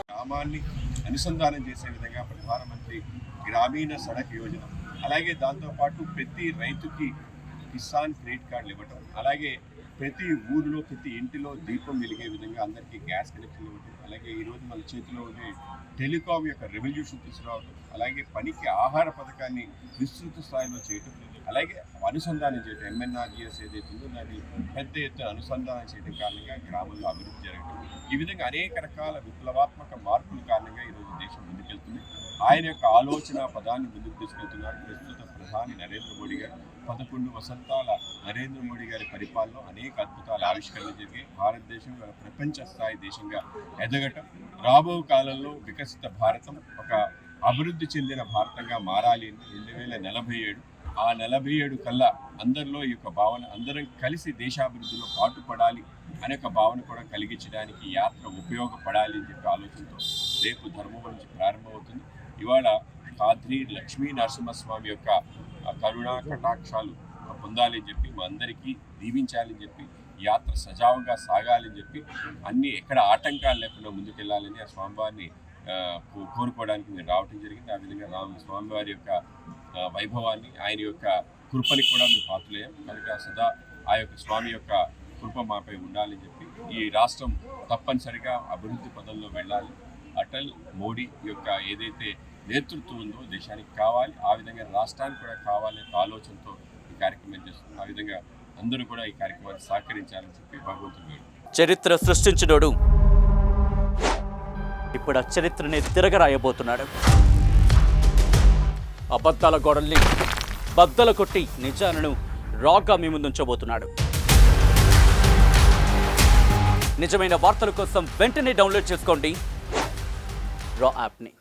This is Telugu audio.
గ్రామాన్ని అనుసంధానం చేసే విధంగా ప్రధానమంత్రి గ్రామీణ సడక్ యోజన, అలాగే దాంతోపాటు ప్రతి రైతుకి కిసాన్ క్రెడిట్ కార్డులు ఇవ్వటం, అలాగే ప్రతి ఊరిలో ప్రతి ఇంటిలో దీపం వెలిగే విధంగా అందరికీ గ్యాస్ కనెక్షన్ ఇవ్వటం, అలాగే ఈరోజు మన చేతిలో ఉండే టెలికాం యొక్క రెవల్యూషన్ తీసుకురావడం, అలాగే పనికి ఆహార పథకాన్ని విస్తృత స్థాయిలో చేయటం, అలాగే అనుసంధానం చేయడం ఎంఎన్ఆర్జీఎస్ ఏదైతే ఉందో దాన్ని పెద్ద ఎత్తున అనుసంధానం చేయడం కారణంగా గ్రామంలో అభివృద్ధి జరగడం, ఈ విధంగా అనేక రకాల విప్లవాత్మక మార్పుల కారణంగా ఈరోజు దేశం ముందుకెళ్తుంది. ఆయన యొక్క ఆలోచన పదాన్ని ముందుకు తీసుకెళ్తున్నారు ప్రస్తుత ప్రధాని నరేంద్ర మోడీ గారు. 11 వసంతాల నరేంద్ర మోడీ గారి పరిపాలనలో అనేక అద్భుతాల ఆవిష్కరణలు జరిగాయి. భారతదేశం ప్రపంచ స్థాయి దేశంగా ఎదగటం, రాబో కాలంలో వికసిత భారతం ఒక అభివృద్ధి చెందిన భారతంగా మారాలి అని 2047 ఆ 47 కల్లా అందరిలో ఈ యొక్క భావన, అందరం కలిసి దేశాభివృద్ధిలో పాటుపడాలి అనే ఒక భావన కూడా కలిగించడానికి యాత్ర ఉపయోగపడాలి అని చెప్పి ఆలోచనతో రేపు ధర్మవరం నుంచి ప్రారంభమవుతుంది. ఇవాళ ఖాద్రి లక్ష్మీ నరసింహస్వామి యొక్క కరుణా కటాక్షాలు పొందాలి అని చెప్పి మా అందరికీ దీవించాలని చెప్పి యాత్ర సజావుగా సాగాలని చెప్పి అన్ని ఎక్కడ ఆటంకాలు లేకుండా ముందుకెళ్ళాలని ఆ స్వామివారిని కోరుకోవడానికి మేము రావటం జరిగింది. ఆ విధంగా స్వామివారి యొక్క వైభవాన్ని, ఆయన యొక్క కృపని కూడా మేము పాత్రలేం కనుక సదా ఆ యొక్క స్వామి యొక్క కృప మాపై ఉండాలని చెప్పి ఈ రాష్ట్రం తప్పనిసరిగా అభివృద్ధి పదంలో వెళ్ళాలి. అటల్ మోడీ యొక్క ఏదైతే నేతృత్వం ఉందో దేశానికి కావాలి, ఆ విధంగా రాష్ట్రానికి కూడా కావాలనే ఆలోచనతో ఈ కార్యక్రమం చేస్తుంది. ఆ విధంగా అందరూ కూడా ఈ కార్యక్రమాన్ని సహకరించాలని చెప్పి భగవంతుడు. చరిత్ర సృష్టించినోడు ఇప్పుడు ఆ చరిత్రని తిరగరాయబోతున్నాడు. అబద్ధాల గోడల్ని బద్దలు కొట్టి నిజాలను రాగా మీ ముందుంచబోతున్నాడు. నిజమైన వార్తల కోసం వెంటనే డౌన్లోడ్ చేసుకోండి రా యాప్ని.